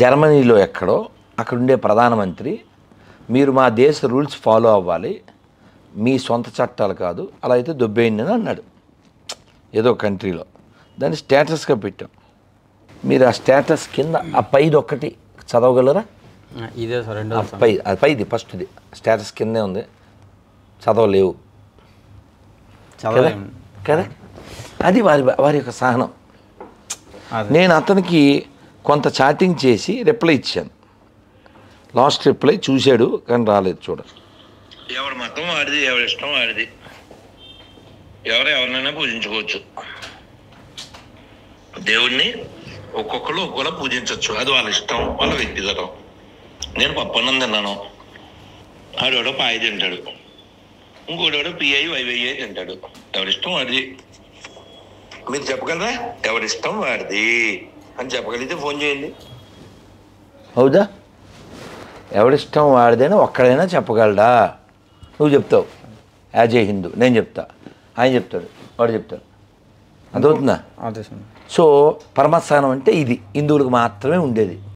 జర్మనీలో ఎక్కడో అక్కడుండే ప్రధానమంత్రి మీరు మా దేశ రూల్స్ ఫాలో అవ్వాలి, మీ సొంత చట్టాలు కాదు, అలా అయితే దొబ్బేయండి అని అన్నాడు ఏదో కంట్రీలో. దాన్ని స్టేటస్గా పెట్టాం. మీరు ఆ స్టేటస్ కింద ఆ పైది ఒక్కటి చదవగలరా? ఇదే సార్ రెండో పైది ఫస్ట్ది స్టేటస్ కిందే ఉంది, చదవలేవు కదా. అది వారి యొక్క సహనం. నేను అతనికి కొంత చాటింగ్ చేసి రిప్లై ఇచ్చాను. లాస్ట్ రిప్లై చూశాడు కానీ రాలేదు. చూడండి, ఎవరి మతం వాడిది, ఎవరి ఇష్టం వాడిది, ఎవరినైనా పూజించుకోవచ్చు. దేవుణ్ణి ఒక్కొక్కరు ఒక్కొక్కలా పూజించవచ్చు, అది వాళ్ళ ఇష్టం, వాళ్ళ వ్యక్తిగతం. నేను పప్పన్నం తిన్నాను, ఆడోడో పాయి తింటాడు, ఇంకోడోడో పిఐ వైవై తింటాడు. ఎవరిష్టం వాడిది. మీరు చెప్పగలరా? ఎవరిష్టం వాడిది అని చెప్పగలిగితే ఫోన్ చేయండి. అవుదా? ఎవరిష్టం వాడిదని ఒక్కడైనా చెప్పగలడా? నువ్వు చెప్తావు యాజ్ ఏ హిందూ, నేను చెప్తా, ఆయన చెప్తాడు, వాడు చెప్తాడు. అదవుతుందా? సో పరమస్థానం అంటే ఇది హిందువులకు మాత్రమే ఉండేది.